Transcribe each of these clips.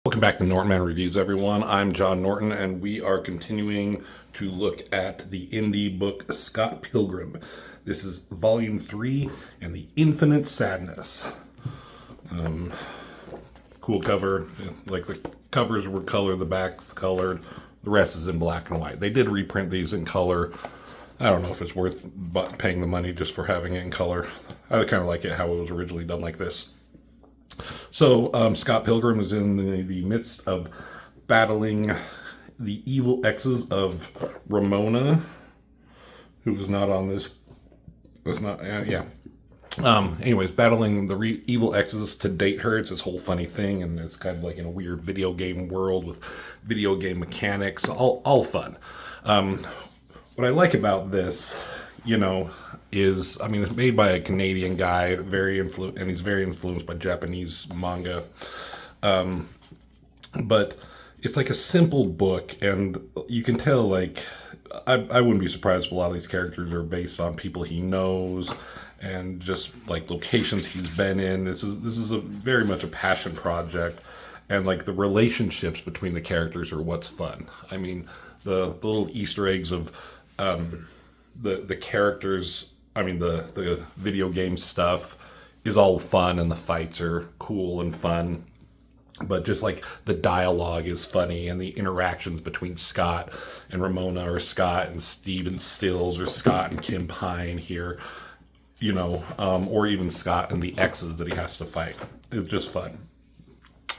Welcome back to Norton Man Reviews, everyone. I'm John Norton, and we are continuing to look at the indie book Scott Pilgrim. This is Volume 3 and the Infinite Sadness. Cool cover. Like the covers were colored, the back's colored, the rest is in black and white. They did reprint these in color. I don't know if it's worth paying the money just for having it in color. I kind of like it how it was originally done like this. So Scott Pilgrim is in the midst of battling the evil exes of Ramona, who is not on this. That's not, yeah. Anyways, battling the evil exes to date her. It's this whole funny thing, and it's kind of like in a weird video game world with video game mechanics, all fun. What I like about this, is, it's made by a Canadian guy, and he's very influenced by Japanese manga. But it's like a simple book, and you can tell, like, I wouldn't be surprised if a lot of these characters are based on people he knows and just like locations he's been in. This is a very much a passion project, and like the relationships between the characters are what's fun. The little Easter eggs of the characters. The video game stuff is all fun, and the fights are cool and fun. But just like the dialogue is funny, and the interactions between Scott and Ramona, or Scott and Steven Stills, or Scott and Kim Pine here, or even Scott and the exes that he has to fight. It's just fun.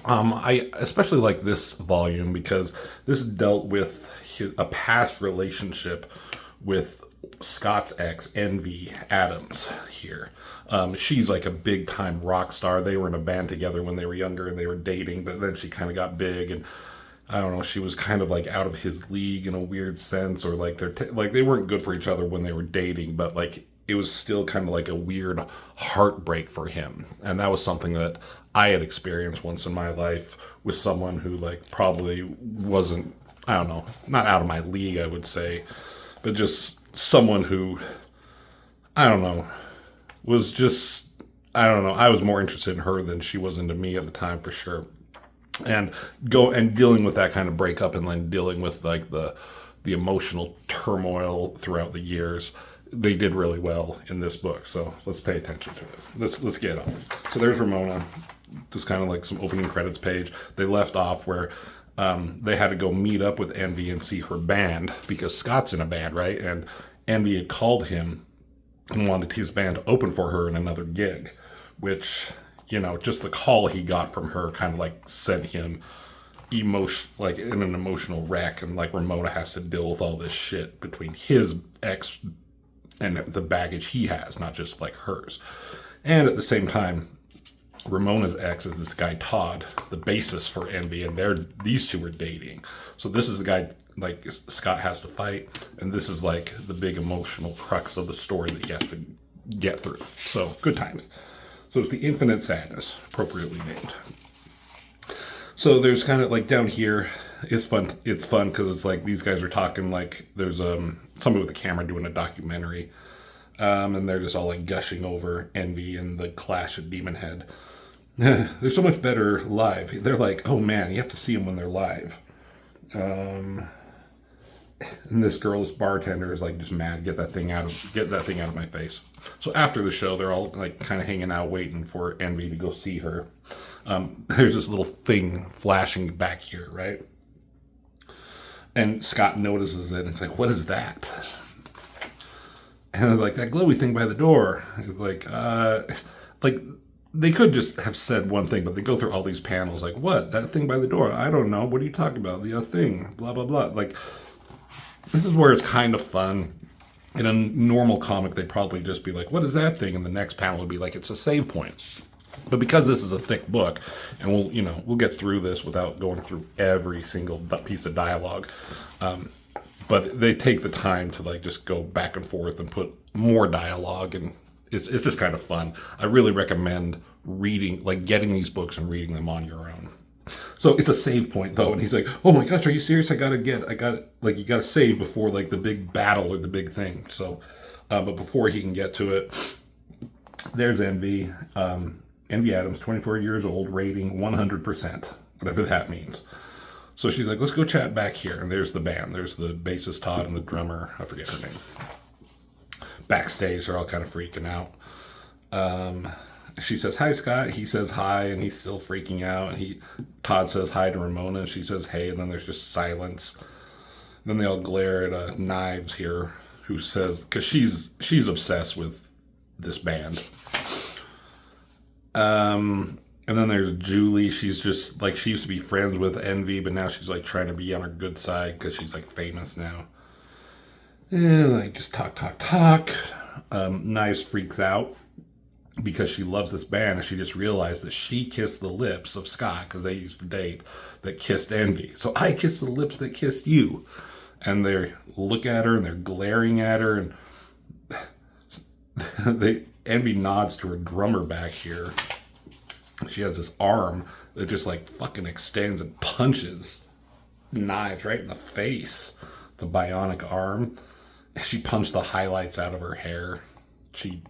I especially like this volume because this dealt with a past relationship with Scott's ex, Envy Adams here. She's like a big time rock star. They were in a band together when they were younger, and they were dating, but then she kind of got big, and I don't know, she was kind of like out of his league in a weird sense, or like they weren't good for each other when they were dating, but like it was still kind of like a weird heartbreak for him. And that was something that I had experienced once in my life with someone who like probably wasn't, I don't know, not out of my league, I would say, but just someone who, I don't know, was just, I don't know, I was more interested in her than she was into me at the time, for sure. And dealing with that kind of breakup, and then dealing with like the emotional turmoil throughout the years, they did really well in this book. So let's pay attention to it. Let's get on. So there's Ramona, just kind of like some opening credits page. They left off where they had to go meet up with Envy and see her band, because Scott's in a band, right? And Envy had called him and wanted his band to open for her in another gig, which, just the call he got from her kind of like sent him like in an emotional wreck. And like Ramona has to deal with all this shit between his ex and the baggage he has, not just like hers. And at the same time, Ramona's ex is this guy Todd, the bassist for Envy, and these two are dating. So this is the guy like Scott has to fight, and this is like the big emotional crux of the story that he has to get through. So good times. So it's the Infinite Sadness, appropriately named. So there's kind of like down here, it's fun. It's fun because it's like these guys are talking, like there's somebody with a camera doing a documentary, and they're just all like gushing over Envy and the clash at Demon Head. They're so much better live. They're like, oh man, you have to see them when they're live. And this girl's bartender is like just mad, get that thing out of my face. So after the show, they're all like kind of hanging out waiting for Envy to go see her. There's this little thing flashing back here, right? And Scott notices it, and it's like, what is that? And it's like, that glowy thing by the door. It's like they could just have said one thing, but they go through all these panels like, what? That thing by the door? I don't know. What are you talking about? The thing, blah, blah, blah. Like, this is where it's kind of fun. In a normal comic, they'd probably just be like, what is that thing? And the next panel would be like, it's a save point. But because this is a thick book, and we'll get through this without going through every single piece of dialogue. But they take the time to like just go back and forth and put more dialogue, and it's just kind of fun. I really recommend getting these books and reading them on your own. So it's a save point though, and he's like, "Oh my gosh, are you serious? You gotta save before like the big battle or the big thing." So, but before he can get to it, there's Envy. Envy Adams, 24 years old, rating 100%. whatever that means. So she's like, let's go chat back here. And there's the band. There's the bassist Todd and the drummer. I forget her name. Backstage, they're all kind of freaking out. She says, hi, Scott. He says hi, and he's still freaking out. And Todd says hi to Ramona, and she says hey, and then there's just silence. Then they all glare at Knives here, who says, because she's obsessed with this band. And then there's Julie. She's just like, she used to be friends with Envy, but now she's like trying to be on her good side because she's like famous now. And like just talk. Knives freaks out because she loves this band, and she just realized that she kissed the lips of Scott, because they used to date, that kissed Envy. So I kissed the lips that kissed you. And they look at her and they're glaring at her, and Envy nods to her drummer back here. She has this arm that just like fucking extends and punches Knives right in the face. The bionic arm. She punched the highlights out of her hair. She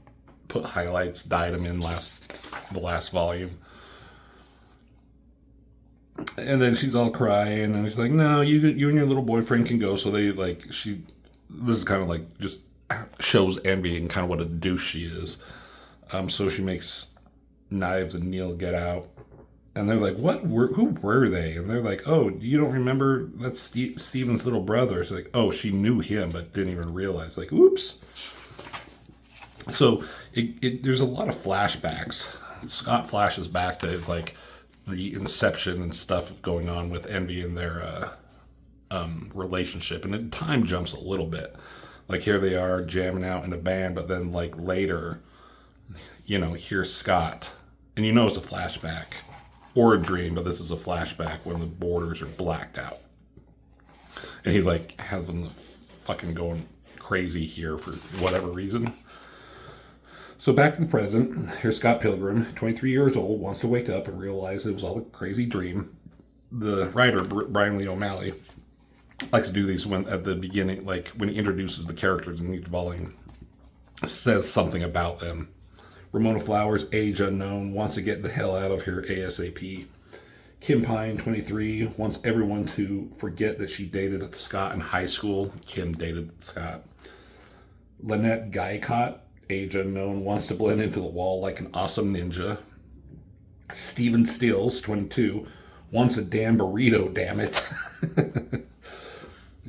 put highlights, dyed them in the last volume. And then she's all crying, and she's like, no, you and your little boyfriend can go. So they like, this is kind of like just shows Envy and kind of what a douche she is. So she makes Knives and Neil get out, and they're like, who were they? And they're like, oh, you don't remember? That's Steven's little brother. She's like, oh, she knew him, but didn't even realize. Like, oops. So there's a lot of flashbacks. Scott flashes back to like the inception and stuff going on with Envy and their relationship, and it time jumps a little bit. Like here they are jamming out in a band, but then like later, here's Scott, and it's a flashback or a dream, but this is a flashback when the borders are blacked out, and he's like has them fucking going crazy here for whatever reason. So back to the present, here's Scott Pilgrim, 23 years old, wants to wake up and realize it was all a crazy dream. The writer, Brian Lee O'Malley, likes to do these at the beginning, like when he introduces the characters in each volume, says something about them. Ramona Flowers, age unknown, wants to get the hell out of here ASAP. Kim Pine, 23, wants everyone to forget that she dated Scott in high school. Kim dated Scott. Lynette Guycott, age unknown, wants to blend into the wall like an awesome ninja. Steven Stills, 22, wants a damn burrito, damn it.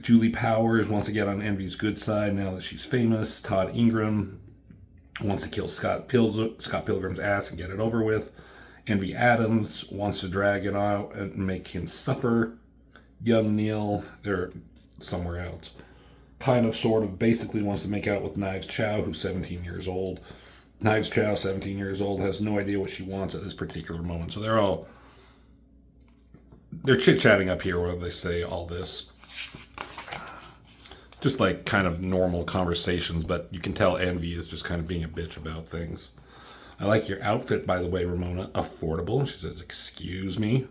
Julie Powers wants to get on Envy's good side now that she's famous. Todd Ingram wants to kill Scott Pilgrim's ass and get it over with. Envy Adams wants to drag it out and make him suffer. Young Neil, they're somewhere else. Kind of, sort of, basically wants to make out with Knives Chow, who's 17 years old. Knives Chow, 17 years old, has no idea what she wants at this particular moment. So they're chit-chatting up here where they say all this. Just like kind of normal conversations, but you can tell Envy is just kind of being a bitch about things. I like your outfit, by the way, Ramona. Affordable. She says, excuse me.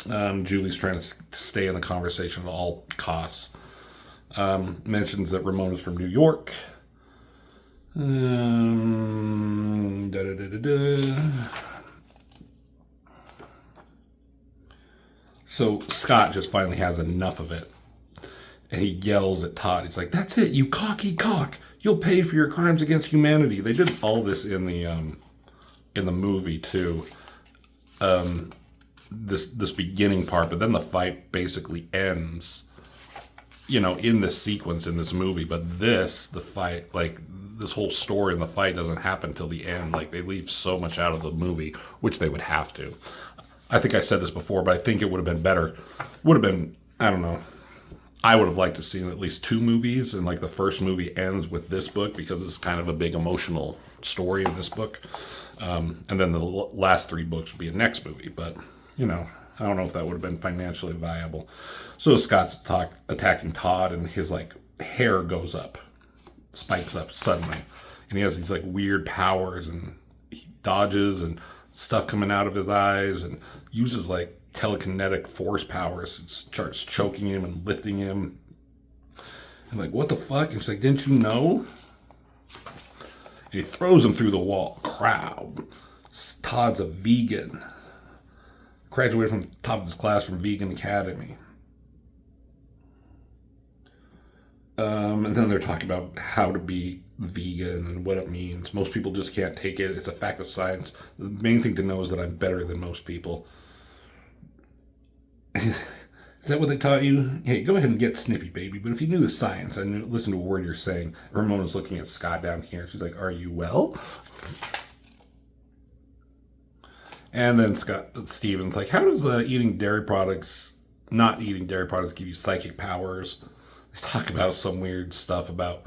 Julie's trying to stay in the conversation at all costs. Mentions that Ramona's from New York. So Scott just finally has enough of it. And he yells at Todd. He's like, that's it, you cocky cock. You'll pay for your crimes against humanity. They did all this in the movie too. This beginning part, but then the fight basically ends, in this sequence in this movie. But the fight, like this whole story and the fight doesn't happen till the end. Like they leave so much out of the movie, which they would have to. I think I said this before, but I think it would have been better. I don't know. I would have liked to see at least 2 movies, and like the first movie ends with this book because it's kind of a big emotional story in this book. And then the last 3 books would be a next movie, but I don't know if that would have been financially viable. So Scott's attacking Todd, and his like hair goes up, spikes up suddenly, and he has these like weird powers, and he dodges and stuff coming out of his eyes, and uses like telekinetic force powers. It starts choking him and lifting him. And like, what the fuck? And she's like, didn't you know? And he throws him through the wall. Crowd. Todd's a vegan. Graduated from the top of his class from Vegan Academy. And then they're talking about how to be vegan and what it means. Most people just can't take it. It's a fact of science. The main thing to know is that I'm better than most people. Is that what they taught you? Hey, go ahead and get snippy, baby. But if you knew the science and listen to a word you're saying, Ramona's looking at Scott down here. She's like, "Are you well?" And then Steven's like, "How does not eating dairy products give you psychic powers?" They talk about some weird stuff about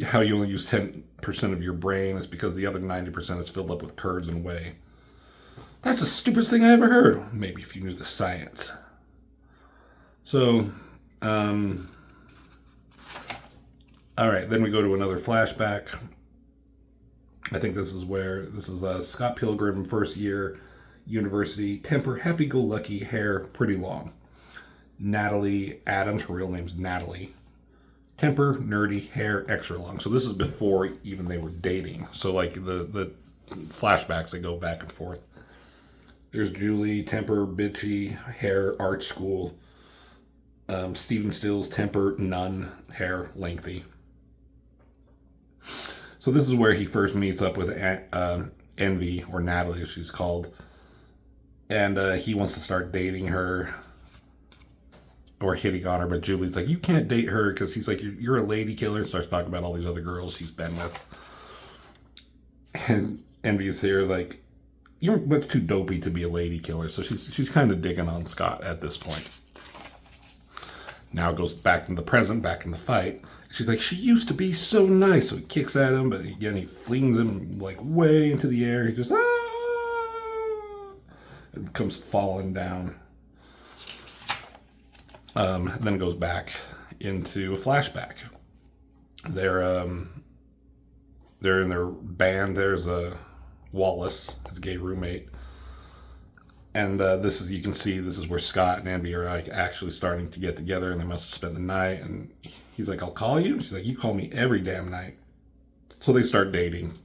how you only use 10% of your brain. It's because the other 90% is filled up with curds and whey. That's the stupidest thing I ever heard. Maybe if you knew the science. So, all right, then we go to another flashback. I think this is Scott Pilgrim, first year, university, temper, happy-go-lucky, hair, pretty long. Natalie Adams, her real name's Natalie. Temper, nerdy, hair, extra long. So this is before even they were dating. So like the flashbacks, they go back and forth. There's Julie, temper, bitchy, hair, art school. Stephen Stills, temper, none, hair, lengthy. So this is where he first meets up with Envy, or Natalie as she's called. And he wants to start dating her. Or hitting on her, but Julie's like, "You can't date her," because he's like, you're a lady killer. Starts talking about all these other girls he's been with. And Envy's here like, "You're much too dopey to be a lady killer." So she's kind of digging on Scott at this point. Now it goes back in the present, back in the fight. She's like, "She used to be so nice." So he kicks at him, but again he flings him like way into the air. He just and comes falling down. Then goes back into a flashback. They're in their band. There's a Wallace, his gay roommate, and you can see this is where Scott and Envy are like actually starting to get together, and they must have spent the night. And he's like, "I'll call you." She's like, "You call me every damn night." So they start dating.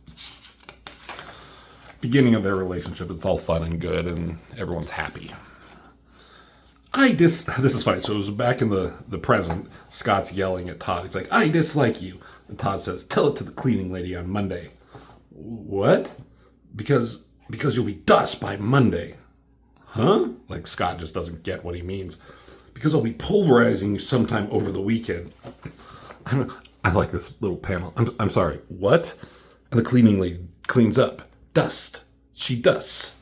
Beginning of their relationship, it's all fun and good, and everyone's happy. This is funny. So it was back in the present. Scott's yelling at Todd. He's like, "I dislike you." And Todd says, "Tell it to the cleaning lady on Monday." What? Because you'll be dust by Monday. Huh? Like Scott just doesn't get what he means. Because I'll be pulverizing you sometime over the weekend. I like this little panel. I'm sorry. What? And the cleaning lady cleans up. Dust. She dusts.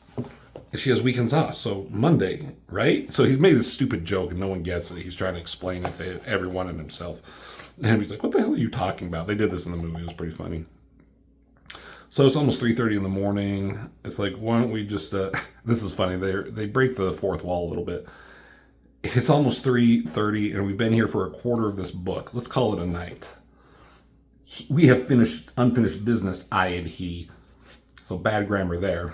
She has weekends off, so Monday, right? So he made this stupid joke and no one gets it. He's trying to explain it to everyone and himself. And he's like, "What the hell are you talking about?" They did this in the movie. It was pretty funny. So it's almost 3:30 in the morning. It's like, why don't we just... this is funny. They break the fourth wall a little bit. It's almost 3:30, and we've been here for a quarter of this book. Let's call it a night. We have unfinished business, I and he. So bad grammar there.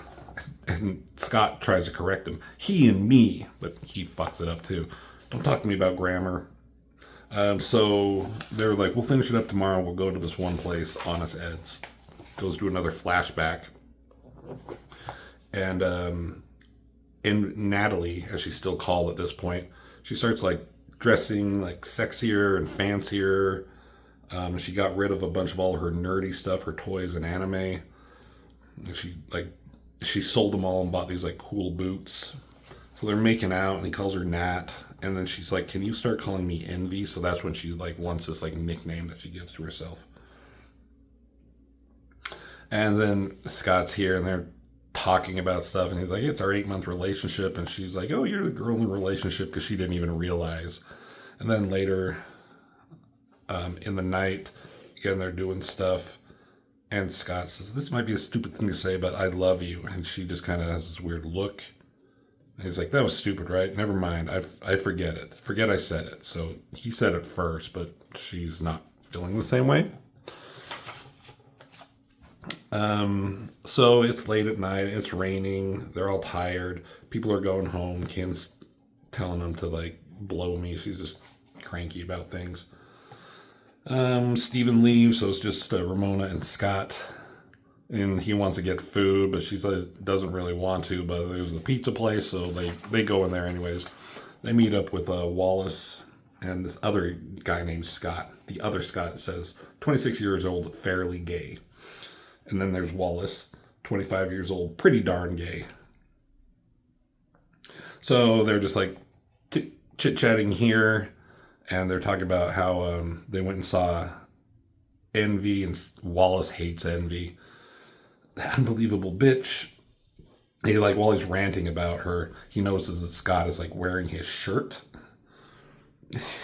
And Scott tries to correct him. He and me, but he fucks it up too. Don't talk to me about grammar. So they're like, "We'll finish it up tomorrow. We'll go to this one place, Honest Ed's." Goes to another flashback. And Natalie, as she's still called at this point, she starts like dressing like sexier and fancier. She got rid of a bunch of all her nerdy stuff, her toys and anime. She sold them all and bought these like cool boots. So they're making out and he calls her Nat. And then she's like, "Can you start calling me Envy?" So that's when she like wants this like nickname that she gives to herself. And then Scott's here and they're talking about stuff. And he's like, "It's our 8-month relationship." And she's like, "Oh, you're the girl in the relationship," because she didn't even realize. And then later in the night, again, they're doing stuff. And Scott says, "This might be a stupid thing to say, but I love you." And she just kind of has this weird look. And he's like, "That was stupid, right? Never mind. I forget it. Forget I said it." So he said it first, but she's not feeling the same way. So it's late at night. It's raining. They're all tired. People are going home. Ken's telling them to like blow me. She's just cranky about things. Steven leaves, so it's just Ramona and Scott. and he wants to get food, but she says doesn't really want to. But there's a pizza place, so they go in there anyways. They meet up with Wallace and this other guy named Scott. The other Scott says 26 years old, fairly gay. And then there's Wallace, 25 years old, pretty darn gay. So they're just like chit-chatting here, and they're talking about how they went and saw Envy, and Wallace hates Envy. The unbelievable bitch. He, like, while he's ranting about her, he notices that Scott is like wearing his shirt.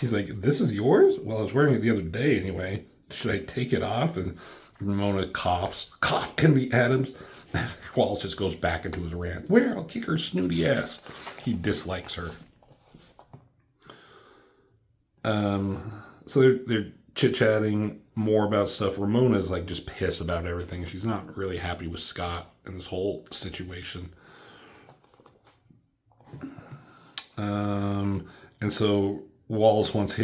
He's like, "This is yours?" "Well, I was wearing it the other day anyway. Should I take it off?" And Ramona coughs. "Cough, Envy Adams." Wallace just goes back into his rant. "Where? I'll kick her snooty ass." He dislikes her. So they're chit-chatting more about stuff. Ramona's like just pissed about everything. She's not really happy with Scott and this whole situation. And so Wallace wants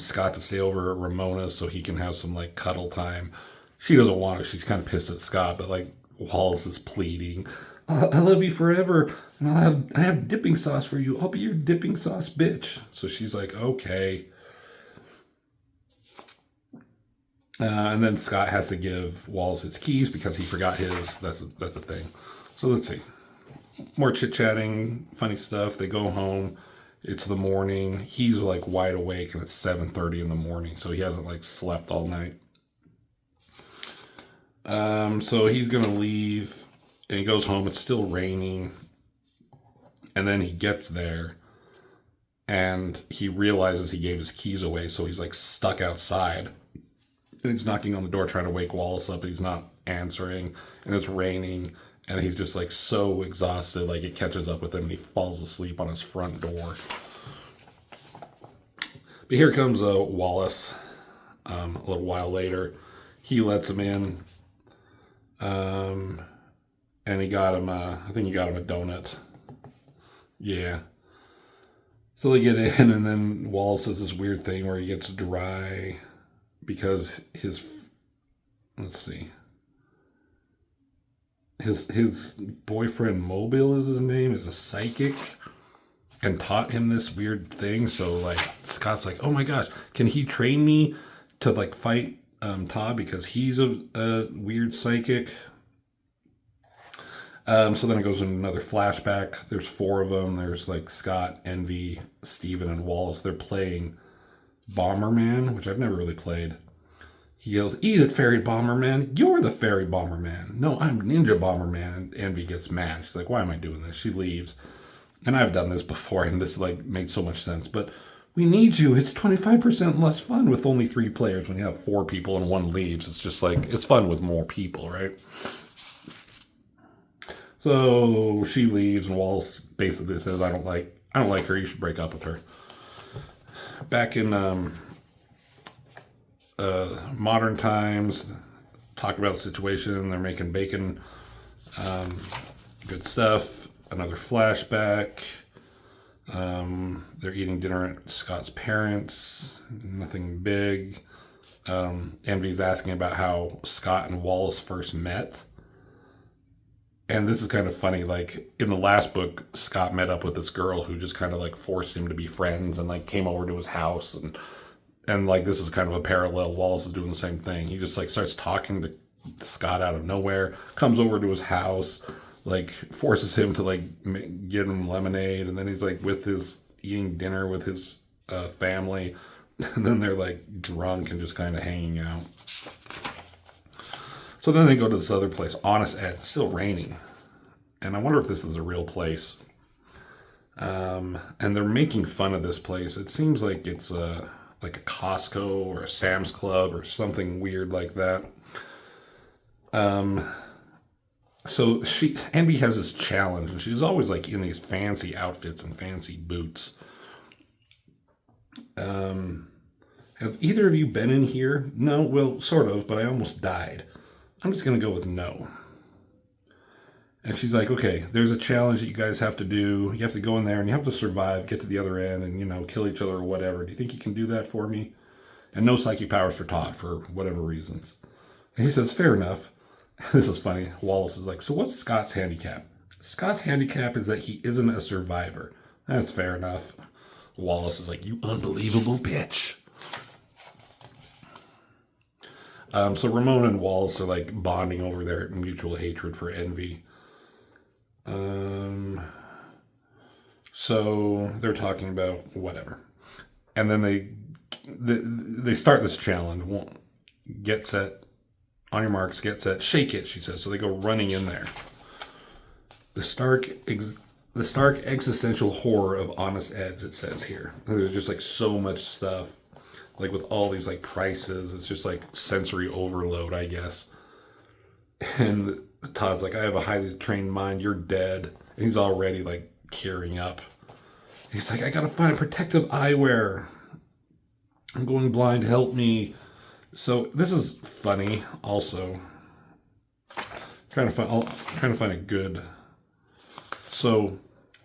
Scott to stay over at Ramona so he can have some like cuddle time. She doesn't want it. She's kind of pissed at Scott, but like Wallace is pleading. "I love you forever, and I have dipping sauce for you. I'll be your dipping sauce bitch." So she's like, "Okay." And then Scott has to give Wallace his keys because he forgot his. That's the thing. So let's see. More chit-chatting, funny stuff. They go home. It's the morning. He's like wide awake, and it's 7:30 in the morning, so he hasn't like slept all night. So he's gonna leave, and he goes home. It's still raining, and then he gets there, and he realizes he gave his keys away, so he's like stuck outside. And he's knocking on the door trying to wake Wallace up, but he's not answering, and it's raining, and he's just like so exhausted, like it catches up with him, and he falls asleep on his front door. But here comes Wallace a little while later. He lets him in, and he got him, I think he got him a donut. Yeah. So they get in, and then Wallace does this weird thing where he gets dry because his boyfriend Mobile is his name, is a psychic and taught him this weird thing. So like Scott's like, "Oh my gosh, can he train me to like fight Todd because he's a weird psychic?" So then it goes into another flashback. There's 4 of them. There's like Scott, Envy, Steven, and Wallace. They're playing Bomberman, which I've never really played. He yells, "Eat it, Fairy Bomberman. You're the Fairy Bomberman." "No, I'm Ninja Bomberman." And Envy gets mad. She's like, "Why am I doing this?" She leaves. And I've done this before, and this like made so much sense. But we need you. It's 25% less fun with only 3 players when you have 4 people and 1 leaves. It's just like, it's fun with more people, right? So she leaves, and Wallace basically says, I don't like her. You should break up with her." Back in modern times, talk about the situation. They're making bacon. Good stuff. Another flashback. They're eating dinner at Scott's parents. Nothing big. Envy's asking about how Scott and Wallace first met. And this is kind of funny. Like in the last book, Scott met up with this girl who just kind of like forced him to be friends and like came over to his house, and like this is kind of a parallel. Wallace is doing the same thing. He just like starts talking to Scott out of nowhere, comes over to his house, like forces him to like get him lemonade, and then he's like eating dinner with his family, and then they're like drunk and just kind of hanging out. So then they go to this other place, Honest Ed. It's still raining, and I wonder if this is a real place. And they're making fun of this place. It seems like it's like a Costco or a Sam's Club or something weird like that. So Envy has this challenge, and she's always like in these fancy outfits and fancy boots. Have either of you been in here? No, well, sort of, but I almost died. I'm just going to go with no. And she's like, "Okay, there's a challenge that you guys have to do. You have to go in there and you have to survive, get to the other end, and, kill each other or whatever. Do you think you can do that for me?" And no psychic powers for Todd for whatever reasons. And he says, "Fair enough." This is funny. Wallace is like, so what's Scott's handicap? Scott's handicap is that he isn't a survivor. That's fair enough. Wallace is like, you unbelievable bitch. So Ramona and Wallace are like bonding over their mutual hatred for Envy. So they're talking about whatever, and then they start this challenge. Get set, on your marks, get set, shake it. She says. So they go running in there. The stark existential horror of honest Eds. It says here. There's just like so much stuff, like with all these like prices. It's just like sensory overload, I guess. And Todd's like, I have a highly trained mind. You're dead. And he's already like tearing up. He's like, I gotta find protective eyewear. I'm going blind. Help me. So this is funny. Also, trying to find a good. So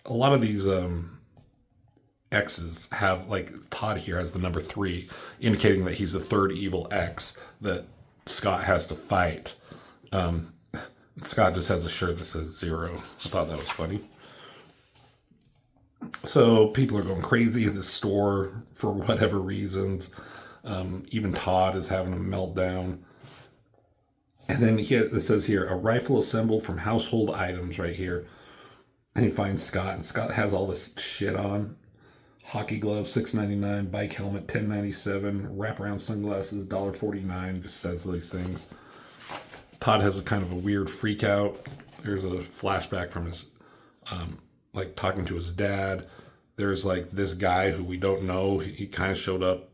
a lot of these X's have like Todd here has the number 3, indicating that he's the third evil X that Scott has to fight. Scott just has a shirt that says 0. I thought that was funny. So people are going crazy in the store for whatever reasons. Even Todd is having a meltdown. And then it says here, a rifle assembled from household items right here. And he finds Scott, and Scott has all this shit on. Hockey gloves, $6.99. Bike helmet, $10.97. Wraparound sunglasses, $1.49. Just says these things. Todd has a kind of a weird freak out. There's a flashback from his, like talking to his dad. There's like this guy who we don't know. He kind of showed up.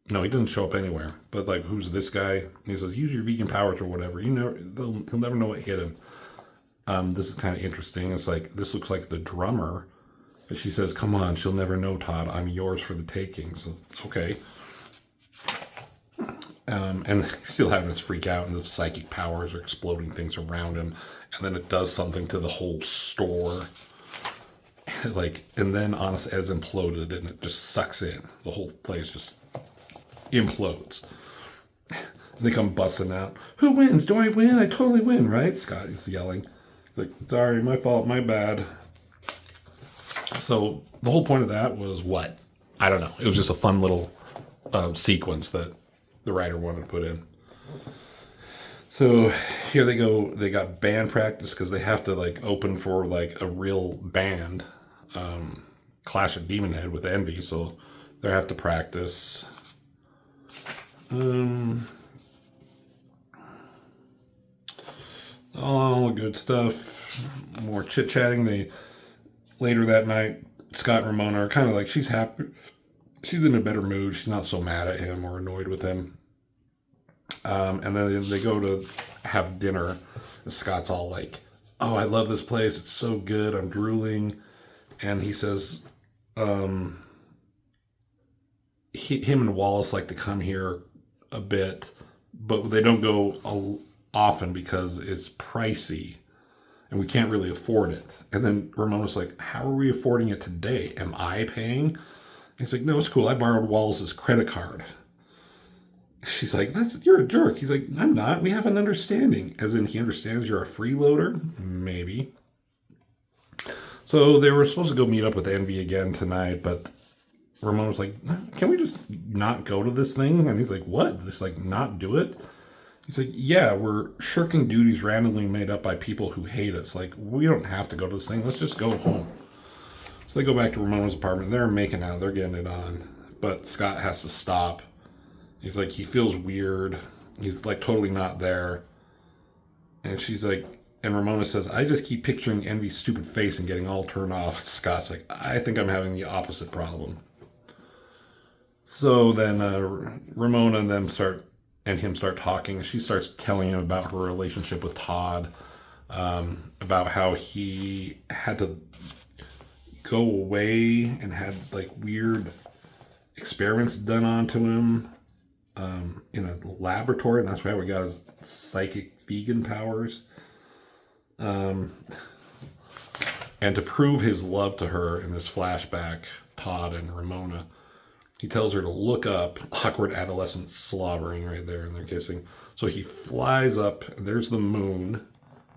No, he didn't show up anywhere. But like, who's this guy? And he says, use your vegan powers or whatever. He'll never know what hit him. This is kind of interesting. It's like, this looks like the drummer. But she says, come on, she'll never know, Todd. I'm yours for the taking. So, okay. And he's still having this freak out, and the psychic powers are exploding things around him. And then it does something to the whole store. Like, and then Honest Ed's imploded, and it just sucks in. The whole place just implodes. They come busting out. Who wins? Do I win? I totally win, right? Scott is yelling. It's like, sorry, my fault, my bad. So the whole point of that was what? I don't know. It was just a fun little sequence that the writer wanted to put in. So here they go. They got band practice because they have to like open for like a real band, Clash at Demon Head with Envy. So they have to practice. All good stuff. More chit chatting. Later that night, Scott and Ramona are kind of like, she's happy. She's in a better mood. She's not so mad at him or annoyed with him. And then they go to have dinner. And Scott's all like, oh, I love this place. It's so good. I'm drooling. And he says, him and Wallace like to come here a bit, but they don't go often because it's pricey and we can't really afford it. And then Ramona's like, how are we affording it today? Am I paying? And he's like, no, it's cool. I borrowed Wallace's credit card. She's like, you're a jerk. He's like, I'm not. We have an understanding. As in, he understands you're a freeloader? Maybe. So they were supposed to go meet up with Envy again tonight, but Ramona's like, can we just not go to this thing? And he's like, what? Just like not do it? He's like, yeah, we're shirking duties randomly made up by people who hate us. Like, we don't have to go to this thing. Let's just go home. So they go back to Ramona's apartment. They're making out. They're getting it on. But Scott has to stop. He's like, he feels weird. He's like totally not there. And she's like, and Ramona says, I just keep picturing Envy's stupid face and getting all turned off. Scott's like, I think I'm having the opposite problem. So then Ramona and them start talking. She starts telling him about her relationship with Todd, about how he had to go away and had like weird experiments done onto him in a laboratory, and that's why we got his psychic vegan powers. And to prove his love to her in this flashback, Todd and Ramona He tells her to look up. Awkward adolescent slobbering right there, and they're kissing. So he flies up, and there's the moon.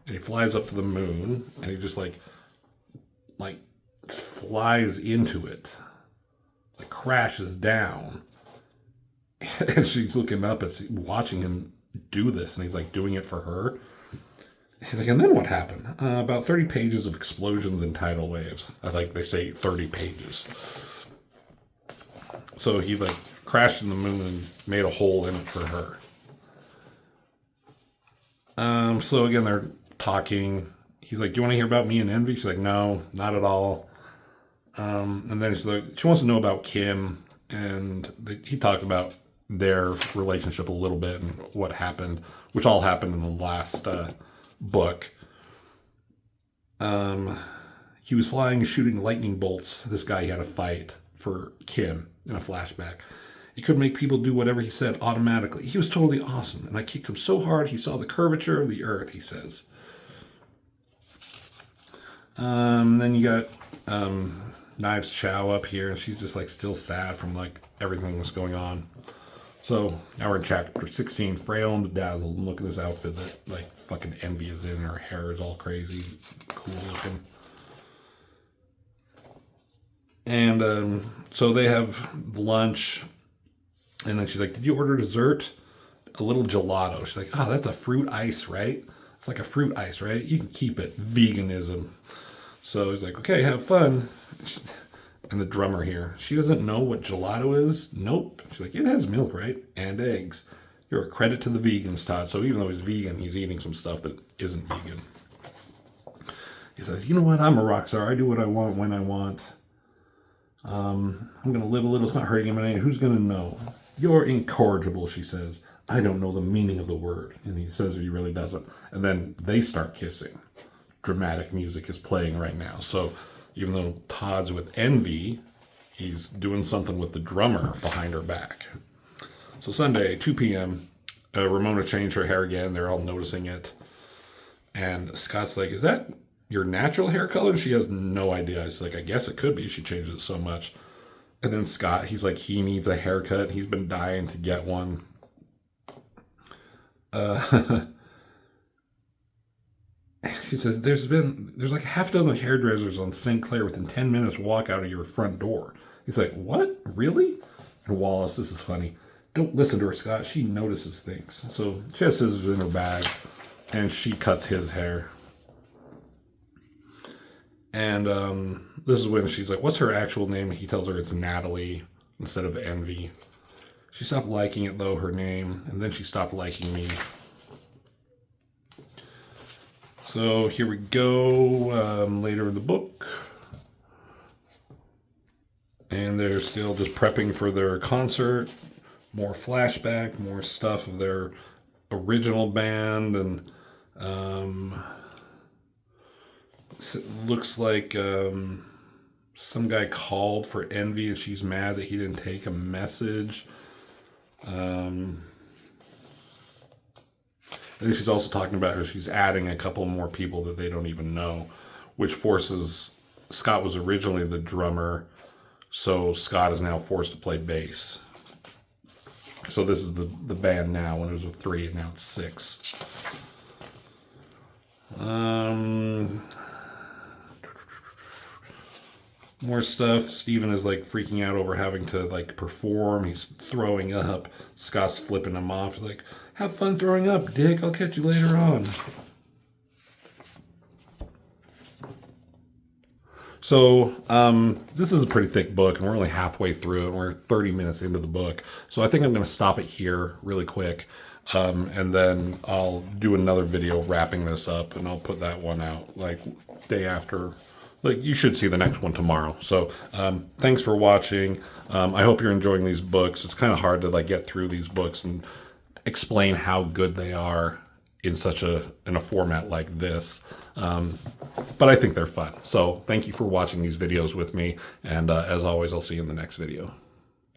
And he flies up to the moon, and he just like flies into it, like crashes down. And she's looking up and watching him do this, and he's like doing it for her. He's like, and then what happened? About 30 pages of explosions and tidal waves. Like they say 30 pages. So he like crashed in the moon and made a hole in it for her. So again, they're talking. He's like, do you want to hear about me and Envy? She's like, no, not at all. And then she's like, she wants to know about Kim. And he talked about their relationship a little bit and what happened, which all happened in the last book. He was flying, shooting lightning bolts. This guy had a fight for Kim in a flashback. He could make people do whatever he said automatically. He was totally awesome, and I kicked him so hard he saw the curvature of the earth, he says. Then you got Knives Chow up here, and she's just like still sad from like everything that's going on. So now we're in chapter 16, frail and bedazzled. And look at this outfit that like fucking Envy is in. Her hair is all crazy, cool looking. And so they have lunch, and then she's like, "Did you order dessert?" A little gelato. She's like, "Oh, that's a fruit ice, right? It's like a fruit ice, right? You can keep it. Veganism." So he's like, "Okay, have fun." And the drummer here, she doesn't know what gelato is. Nope. She's like, it has milk, right? And eggs. You're a credit to the vegans, Todd. So even though he's vegan, he's eating some stuff that isn't vegan. He says, you know what? I'm a rock star. I do what I want when I want. I'm going to live a little. It's not hurting him. Who's going to know? You're incorrigible, she says. I don't know the meaning of the word. And he says he really doesn't. And then they start kissing. Dramatic music is playing right now. So even though Todd's with Envy, he's doing something with the drummer behind her back. So Sunday, 2 p.m., Ramona changed her hair again. They're all noticing it. And Scott's like, is that your natural hair color? She has no idea. It's like, I guess it could be. She changes it so much. And then Scott, he's like, he needs a haircut. He's been dying to get one. She says, there's like half a dozen hairdressers on St. Clair within 10 minutes walk out of your front door. He's like, what? Really? And Wallace, this is funny. Don't listen to her, Scott. She notices things. So she has scissors in her bag, and she cuts his hair. And this is when she's like, what's her actual name? He tells her it's Natalie instead of Envy. She stopped liking it, though, her name. And then she stopped liking me. So here we go, later in the book. And they're still just prepping for their concert. More flashback, more stuff of their original band. And it looks like some guy called for Envy and she's mad that he didn't take a message. I think she's also talking about how she's adding a couple more people that they don't even know, which forces, Scott was originally the drummer, so Scott is now forced to play bass. So this is the band now. When it was with 3, and now it's 6. More stuff. Steven is like freaking out over having to like perform. He's throwing up. Scott's flipping him off. He's like, have fun throwing up, Dick. I'll catch you later on. So this is a pretty thick book, and we're only halfway through it. And we're 30 minutes into the book. So I think I'm going to stop it here really quick. And then I'll do another video wrapping this up, and I'll put that one out like day after. Like, you should see the next one tomorrow. So thanks for watching. I hope you're enjoying these books. It's kind of hard to like get through these books and explain how good they are in a format like this. But I think they're fun. So thank you for watching these videos with me. And as always, I'll see you in the next video.